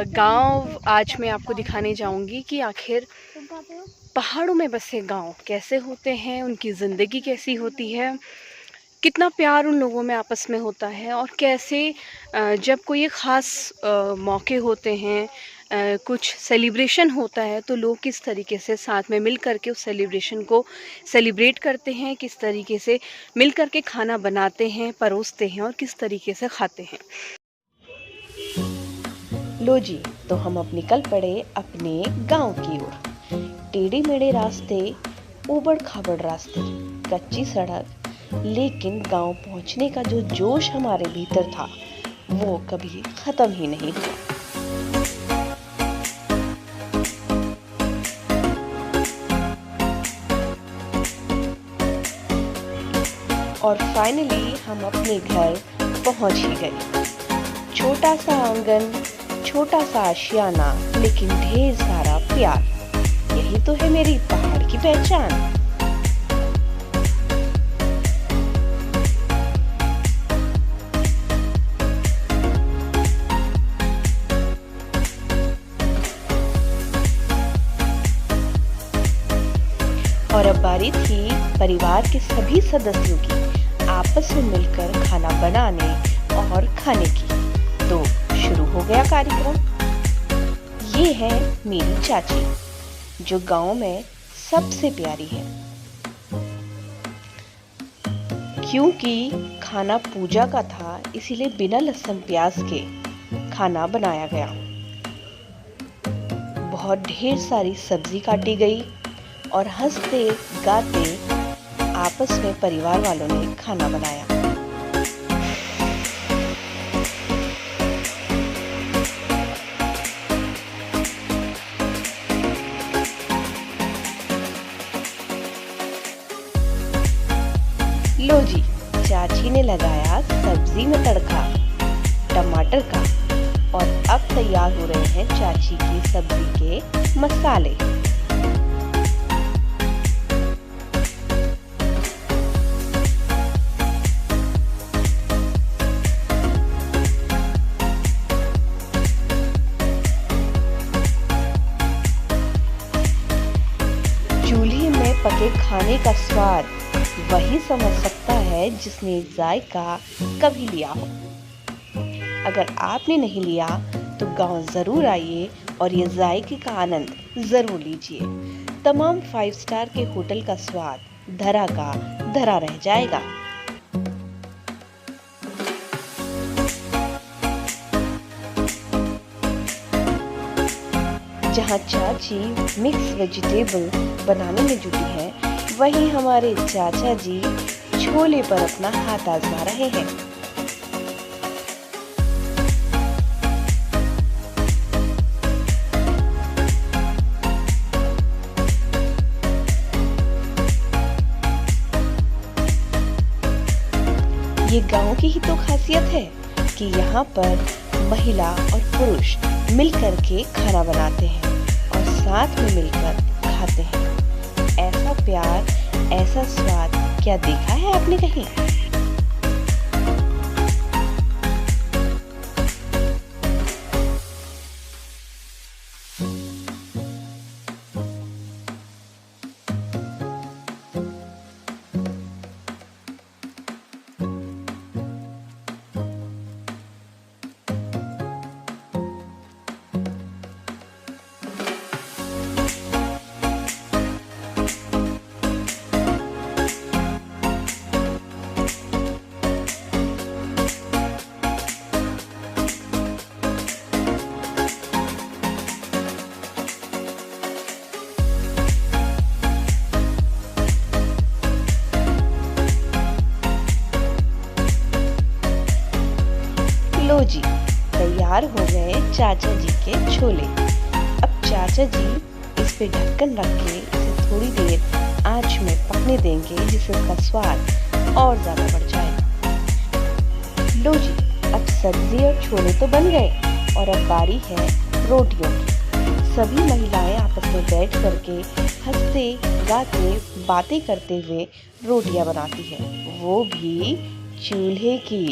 गांव आज मैं आपको दिखाने जाऊंगी कि आखिर पहाड़ों में बसे गांव कैसे होते हैं, उनकी ज़िंदगी कैसी होती है, कितना प्यार उन लोगों में आपस में होता है और कैसे जब कोई एक ख़ास मौके होते हैं, कुछ सेलिब्रेशन होता है तो लोग किस तरीके से साथ में मिल कर के उस सेलिब्रेशन को सेलिब्रेट करते हैं, किस तरीके से मिल कर के खाना बनाते हैं, परोसते हैं और किस तरीके से खाते हैं। लो जी, तो हम अब निकल पड़े अपने गांव की ओर। टेढ़े मेढ़े रास्ते, ऊबड़ खाबड़ रास्ते, कच्ची सड़क, लेकिन गांव पहुंचने का जो जोश हमारे भीतर था वो कभी खत्म ही नहीं हुआ। और फाइनली हम अपने घर पहुंच ही गए। छोटा सा आंगन, छोटा सा आशियाना, लेकिन ढेर सारा प्यार। यही तो है मेरी पहाड़ की पहचान। और अब बारी थी परिवार के सभी सदस्यों की आपस में मिलकर खाना बनाने और खाने की। तो शुरू हो गया कार्यक्रम। ये है मेरी चाची, जो गांव में सबसे प्यारी है, क्योंकि खाना पूजा का था, इसीलिए बिना लहसुन प्याज के खाना बनाया गया। बहुत ढेर सारी सब्जी काटी गई और हंसते गाते आपस में परिवार वालों ने खाना बनाया। लो जी, चाची ने लगाया सब्जी में तड़का टमाटर का और अब तैयार हो रहे हैं चाची की सब्जी के मसाले। चूल्हे में पके खाने का स्वाद वही समझ सकता है जिसने जायका कभी लिया हो। अगर आपने नहीं लिया तो गांव जरूर आइए और ये जायके का आनंद जरूर लीजिए। तमाम 5 स्टार के होटल का स्वाद धरा का धरा रह जाएगा। जहाँ चाची मिक्स वेजिटेबल बनाने में जुटी है, वहीं हमारे चाचा जी छोले पर अपना हाथ आजमा रहे हैं। ये गांव की ही तो खासियत है कि यहाँ पर महिला और पुरुष मिलकर के खाना बनाते हैं और साथ में मिलकर खाते हैं। ऐसा प्यार, ऐसा स्वाद क्या देखा है आपने कहीं? लो जी, तैयार हो गए चाचा जी के छोले। अब चाचा जी इस पे ढक्कन रख के इसे थोड़ी देर आंच में पकने देंगे, जिससे इसका स्वाद और ज्यादा बढ़ जाएगा। लो जी, अब सब्जी और छोले तो बन गए और अब बारी है रोटियों की। सभी महिलाएं आपस में बैठ करके हंसते गाते बातें करते हुए रोटियां बनाती है, वो भी चूल्हे की।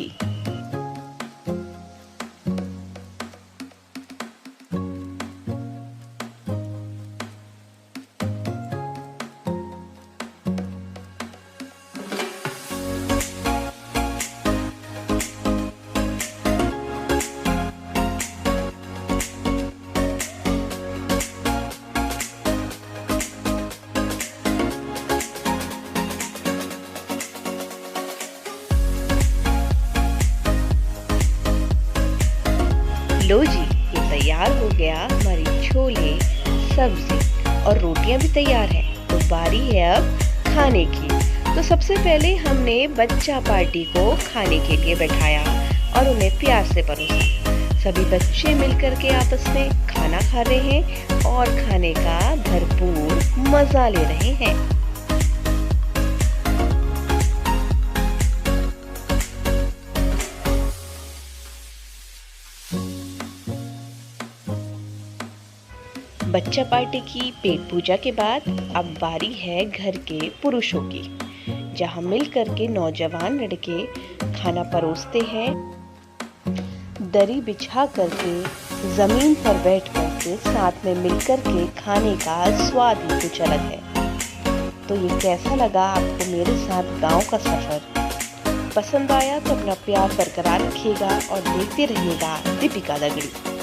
लो जी, ये तैयार हो गया हमारी छोले, सब्जी और रोटियां भी तैयार है। तो बारी है अब खाने की। तो सबसे पहले हमने बच्चा पार्टी को खाने के लिए बैठाया और उन्हें प्यार से परोसा। सभी बच्चे मिलकर के आपस में खाना खा रहे हैं और खाने का भरपूर मजा ले रहे हैं। बच्चा पार्टी की पेट पूजा के बाद अब बारी है घर के पुरुषों की, जहां मिलकर के नौजवान लड़के खाना परोसते हैं। दरी बिछा करके जमीन पर बैठ करके साथ में मिलकर के खाने का स्वाद ही कुछ अलग है। तो ये कैसा लगा आपको मेरे साथ गांव का सफर? पसंद आया तो अपना प्यार बरकरार रखिएगा और देखते रहिएगा दीपिका दगड़ी।